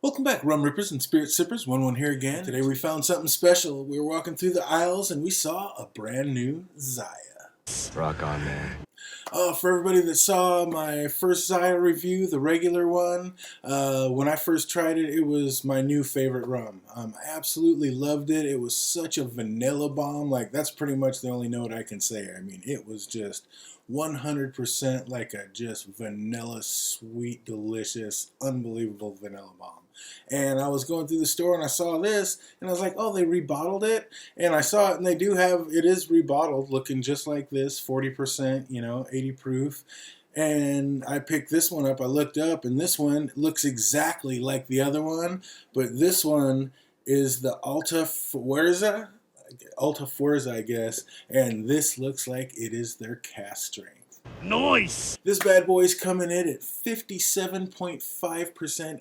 Welcome back, Rum Rippers and Spirit Sippers. 1-1 here again. Today we found something special. We were walking through the aisles and we saw a brand new Zaya. Rock on, man. For everybody that saw my first Zaya review, the regular one, when I first tried it, it was my new favorite rum. I absolutely loved it. It was such a vanilla bomb. Like, that's pretty much the only note I can say. I mean, it was just 100% like a just vanilla, sweet, delicious, unbelievable vanilla bomb. And I was going through the store and I saw this and I was like, oh, they rebottled it. And I saw it and they do have, it is rebottled, looking just like this, 40%, 80 proof. And I picked this one up, I looked up, and this one looks exactly like the other one, but this one is the Alta Fuerza, I guess, and this looks like it is their cask strength. Nice! This bad boy's coming in at 57.5%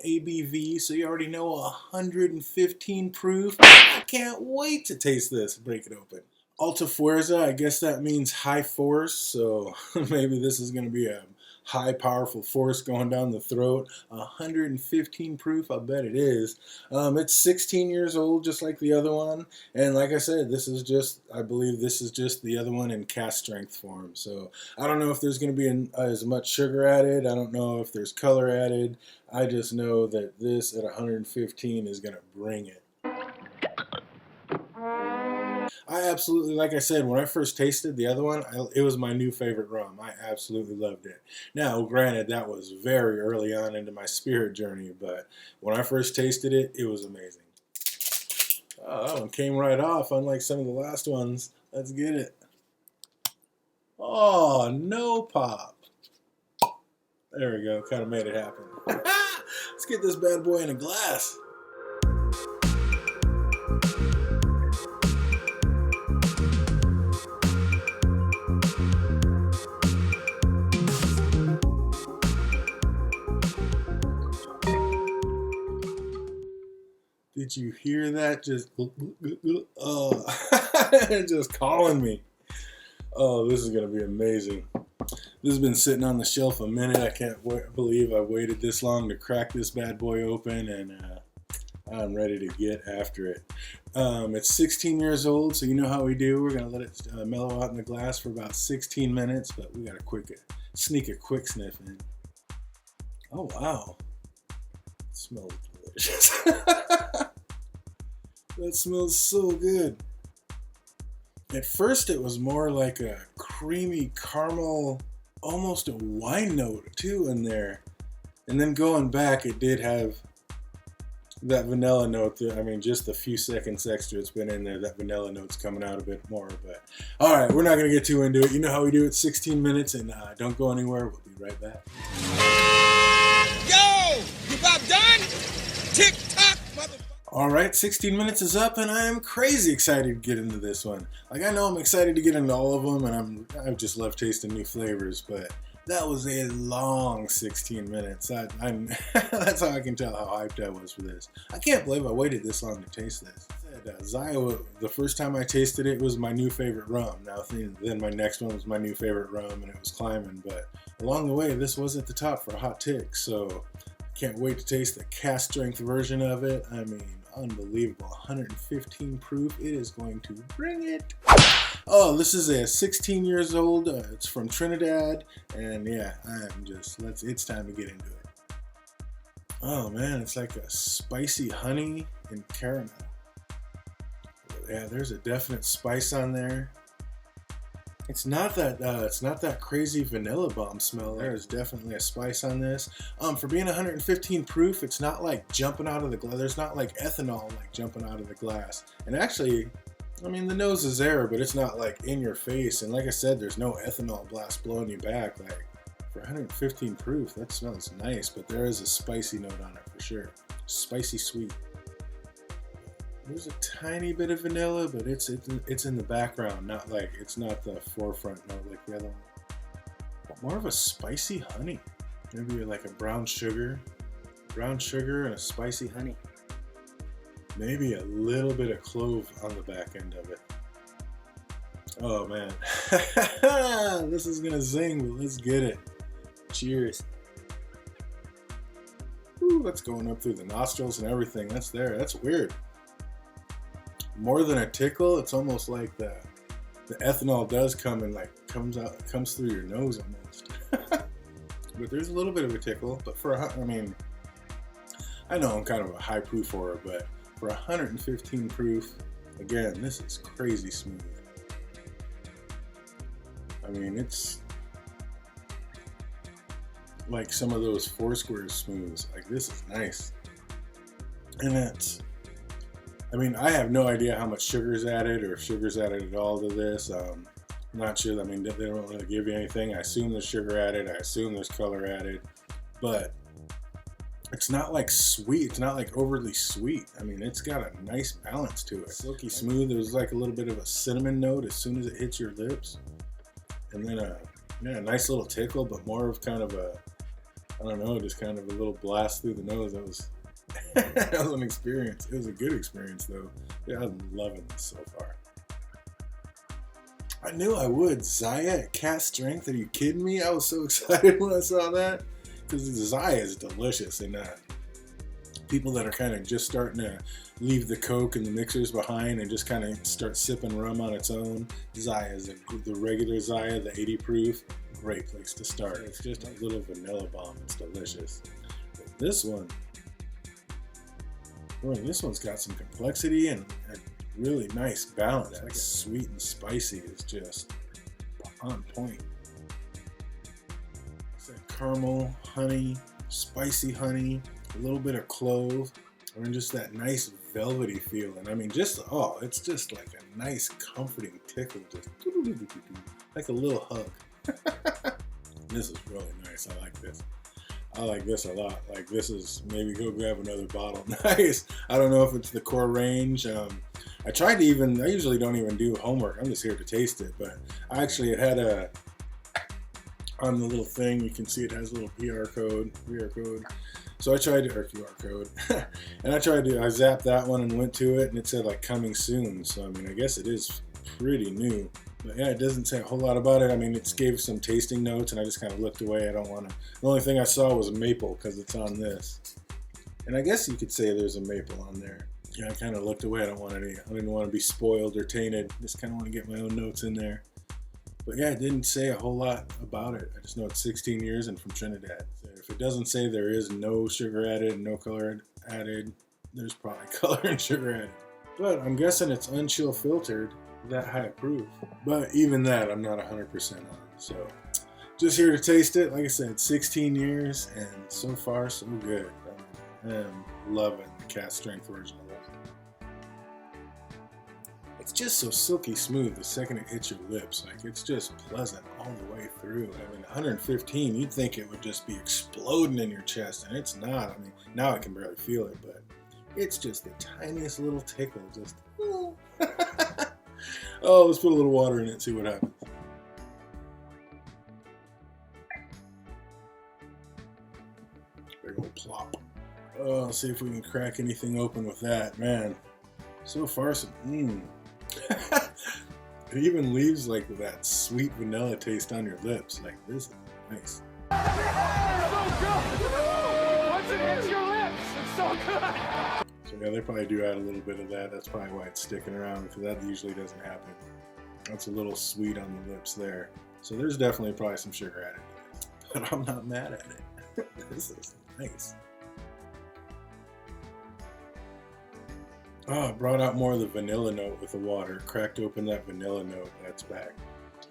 ABV, so you already know 115 proof. I can't wait to taste this. Break it open. Alta Fuerza, I guess that means high force, so maybe this is going to be a high powerful force going down the throat. 115 proof, I bet it is. It's 16 years old, just like the other one, and like I said, I believe this is just the other one in cask strength form. So I don't know if there's going to be as much sugar added. I don't know if there's color added. I just know that this at 115 is going to bring it. I absolutely, like I said, when I first tasted the other one, it was my new favorite rum. I absolutely loved it. Now, granted, that was very early on into my spirit journey, but when I first tasted it, it was amazing. Oh, that one came right off, unlike some of the last ones. Let's get it. Oh, no pop. There we go, kind of made it happen. Let's get this bad boy in a glass. Did you hear that? Just, just calling me. Oh, this is going to be amazing. This has been sitting on the shelf a minute. I can't believe I waited this long to crack this bad boy open, and I'm ready to get after it. It's 16 years old, so you know how we do. We're going to let it mellow out in the glass for about 16 minutes, but we got to sneak a quick sniff in. Oh, wow. It smells delicious. That smells so good. At first it was more like a creamy caramel, almost a wine note too in there. And then going back, it did have that vanilla note. I mean, just a few seconds extra it's been in there, that vanilla note's coming out a bit more. But all right, we're not going to get too into it. You know how we do it, 16 minutes, and don't go anywhere. We'll be right back. Yo, you about done? Tick tock, motherfucker. All right, 16 minutes is up, and I am crazy excited to get into this one. Like, I know I'm excited to get into all of them, and I just love tasting new flavors, but that was a long 16 minutes. That's how I can tell how hyped I was for this. I can't believe I waited this long to taste this. Zaya, the first time I tasted it, was my new favorite rum. Now, then my next one was my new favorite rum, and it was climbing, but along the way, this was at the top for a hot tick, so can't wait to taste the cask strength version of it. I mean, unbelievable. 115 proof. It is going to bring it. Oh, this is a 16 years old. It's from Trinidad. And yeah, it's time to get into it. Oh man, it's like a spicy honey and caramel. Yeah, there's a definite spice on there. It's not that crazy vanilla bomb smell. There's definitely a spice on this. For being 115 proof, it's not like jumping out of the glass. There's not like ethanol like jumping out of the glass. And actually, I mean, the nose is there, but it's not like in your face. And like I said, there's no ethanol blast blowing you back. Like, for 115 proof, that smells nice, but there is a spicy note on it for sure. Spicy sweet. There's a tiny bit of vanilla, but it's in the background, it's not the forefront note like the other one. But more of a spicy honey. Maybe like a brown sugar and a spicy honey. Maybe a little bit of clove on the back end of it. Oh man. This is gonna zing, but let's get it. Cheers. Ooh, that's going up through the nostrils and everything. That's there. That's weird. More than a tickle, it's almost like the ethanol does come and like comes through your nose almost. But there's a little bit of a tickle. But I mean, I know I'm kind of a high proof whore, but for 115 proof, again, this is crazy smooth. I mean, it's like some of those Foursquare smooths. Like, this is nice. And it's, I mean, I have no idea how much sugar's added or if sugar's added at all to this. I'm not sure. I mean, they don't really give you anything. I assume there's sugar added. I assume there's color added. But it's not like sweet. It's not like overly sweet. I mean, it's got a nice balance to it. Silky smooth. There's like a little bit of a cinnamon note as soon as it hits your lips. And then a nice little tickle, but more of kind of a, I don't know, just kind of a little blast through the nose. That was that was an experience. It was a good experience though. Yeah, I'm loving this so far. I knew I would. Zaya at cask strength. Are you kidding me? I was so excited when I saw that because Zaya is delicious, and people that are kind of just starting to leave the Coke and the mixers behind and just kind of start sipping rum on its own. Zaya is the regular Zaya, the 80 proof. Great place to start. It's just a little vanilla bomb. It's delicious. But this one, boy, this one's got some complexity and a really nice balance. Like sweet and spicy is just on point. It's like caramel, honey, spicy honey, a little bit of clove, and just that nice velvety feeling. I mean, just, oh, it's just like a nice comforting tickle, just like a little hug. This is really nice. I like this. I like this a lot. Like, this is, maybe go grab another bottle. Nice. I don't know if it's the core range. I tried to I usually don't even do homework. I'm just here to taste it. But I actually had on the little thing, you can see it has a little QR code. So I tried to, or QR code. And I zapped that one and went to it, and it said like coming soon. So, I mean, I guess it is pretty new. But yeah, it doesn't say a whole lot about it. I mean, it gave some tasting notes, and I just kind of looked away. I don't want to. The only thing I saw was maple because it's on this. And I guess you could say there's a maple on there. Yeah, I kind of looked away. I didn't want to be spoiled or tainted. Just kind of want to get my own notes in there. But yeah, it didn't say a whole lot about it. I just know it's 16 years and from Trinidad. So if it doesn't say there is no sugar added, no color added, there's probably color and sugar added. But I'm guessing it's unchill filtered. That high proof, but even that I'm not 100% on. So just here to taste it. Like I said, 16 years and so far so good. I am loving the cask strength version of it. It's just so silky smooth the second it hits your lips. Like, it's just pleasant all the way through. I mean, 115, you'd think it would just be exploding in your chest, and it's not. I mean, now I can barely feel it, but it's just the tiniest little tickle. Just oh, let's put a little water in it and see what happens. Big old plop. Oh, let's see if we can crack anything open with that. Man, so far, it even leaves like that sweet vanilla taste on your lips. Like, this is nice. So good! Once it hits your lips, it's so good! So yeah, they probably do add a little bit of that. That's probably why it's sticking around, because that usually doesn't happen. That's a little sweet on the lips there. So there's definitely probably some sugar added to this, but I'm not mad at it. This is nice. Oh, it brought out more of the vanilla note with the water. Cracked open that vanilla note. That's back.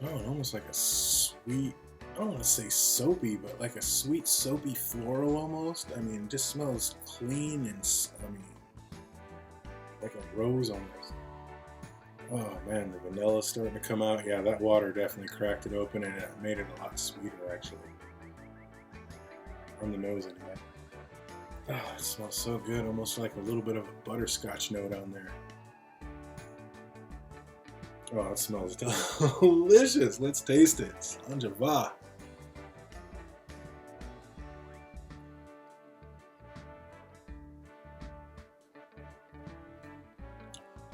Oh, almost like a sweet, I don't want to say soapy, but like a sweet soapy floral almost. I mean, it just smells clean and, I mean, like a rose almost. Oh man, the vanilla's starting to come out. Yeah, that water definitely cracked it open, and it made it a lot sweeter actually. On the nose anyway. Oh, it smells so good, almost like a little bit of a butterscotch note on there. Oh, it smells delicious. Let's taste it. Sanjava.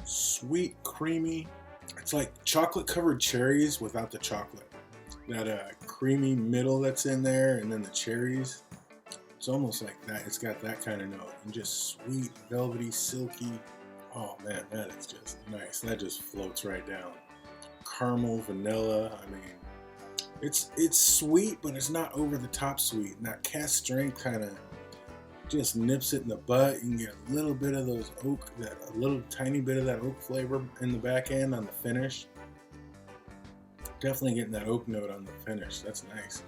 Sweet, creamy. It's like chocolate covered cherries without the chocolate. That creamy middle that's in there, and then the cherries. It's almost like that. It's got that kind of note, and just sweet, velvety, silky. Oh man, that is just nice. That just floats right down. Caramel, vanilla. I mean, it's sweet, but it's not over the top sweet. And that cask strength kind of just nips it in the butt. You can get a little bit of those oak, a little tiny bit of that oak flavor in the back end on the finish. Definitely getting that oak note on the finish. That's nice.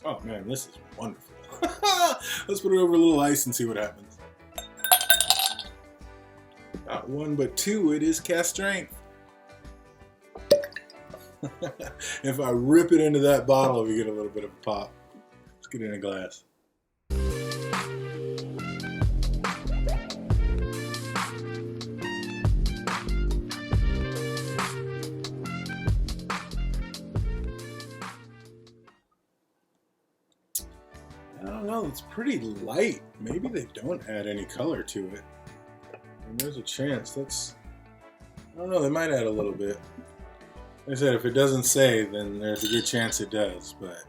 Oh man, this is wonderful. Let's put it over a little ice and see what happens. Not one, but two. It is cask strength. If I rip it into that bottle, we get a little bit of a pop. Let's get it in a glass. I don't know, it's pretty light. Maybe they don't add any color to it. And there's a chance. I don't know, they might add a little bit. Like I said, if it doesn't say, then there's a good chance it does, but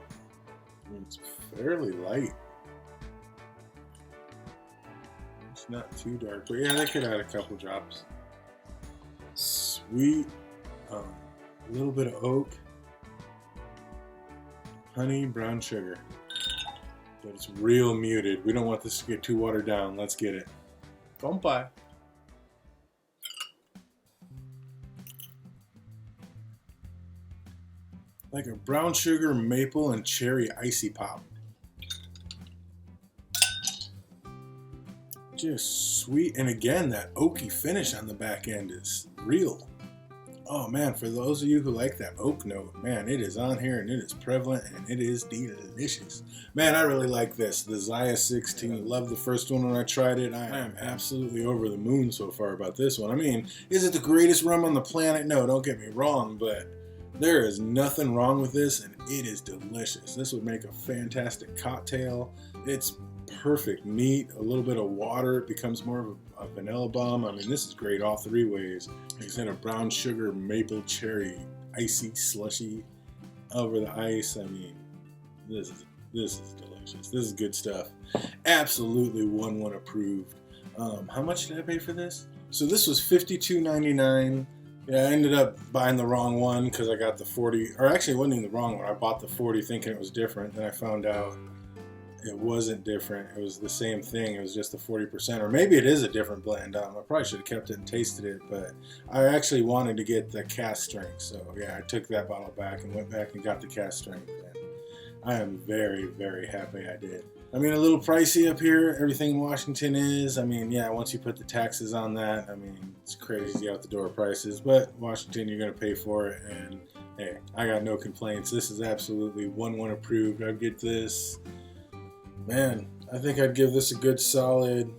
it's fairly light. It's not too dark, but yeah, they could add a couple drops. Sweet, a little bit of oak, honey, brown sugar. But it's real muted. We don't want this to get too watered down. Let's get it. Kompai. Like a brown sugar, maple, and cherry icy pop. Just sweet. And again, that oaky finish on the back end is real. Oh man, for those of you who like that oak note, man, it is on here and it is prevalent and it is delicious. Man, I really like this. The Zaya 16. Love the first one when I tried it. I am absolutely over the moon so far about this one. I mean, is it the greatest rum on the planet? No, don't get me wrong, but there is nothing wrong with this and it is delicious. This would make a fantastic cocktail. It's perfect, neat, a little bit of water, it becomes more of a vanilla bomb. I mean, this is great all three ways. Like I said, a brown sugar, maple, cherry, icy, slushy over the ice. I mean, this is delicious. This is good stuff. Absolutely 1-1 approved. How much did I pay for this? So this was $52.99. Yeah, I ended up buying the wrong one because I got the 40, or actually it wasn't even the wrong one. I bought the 40 thinking it was different, then I found out it wasn't different. It was the same thing. It was just the 40%, or maybe it is a different blend. I probably should have kept it and tasted it, but I actually wanted to get the cask strength. So yeah, I took that bottle back and went back and got the cask strength. And I am very, very happy I did. I mean, a little pricey up here. Everything in Washington is. I mean, yeah, once you put the taxes on that, I mean, it's crazy out the door prices. But Washington, you're going to pay for it. And hey, I got no complaints. This is absolutely 1-1 approved. I'd get this. Man, I think I'd give this a good solid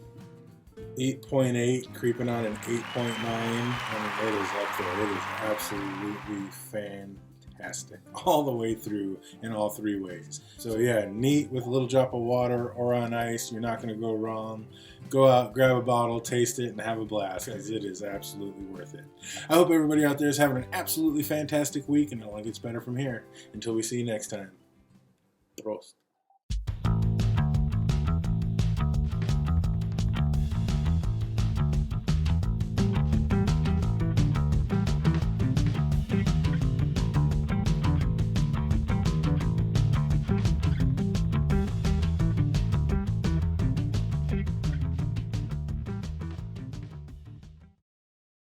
8.8, creeping on an 8.9. I mean, it is up there. It is absolutely fantastic all the way through in all three ways. So yeah, neat with a little drop of water or on ice. You're not going to go wrong. Go out, grab a bottle, taste it, and have a blast because it is absolutely worth it. I hope everybody out there is having an absolutely fantastic week and it only gets better from here. Until we see you next time. Prost.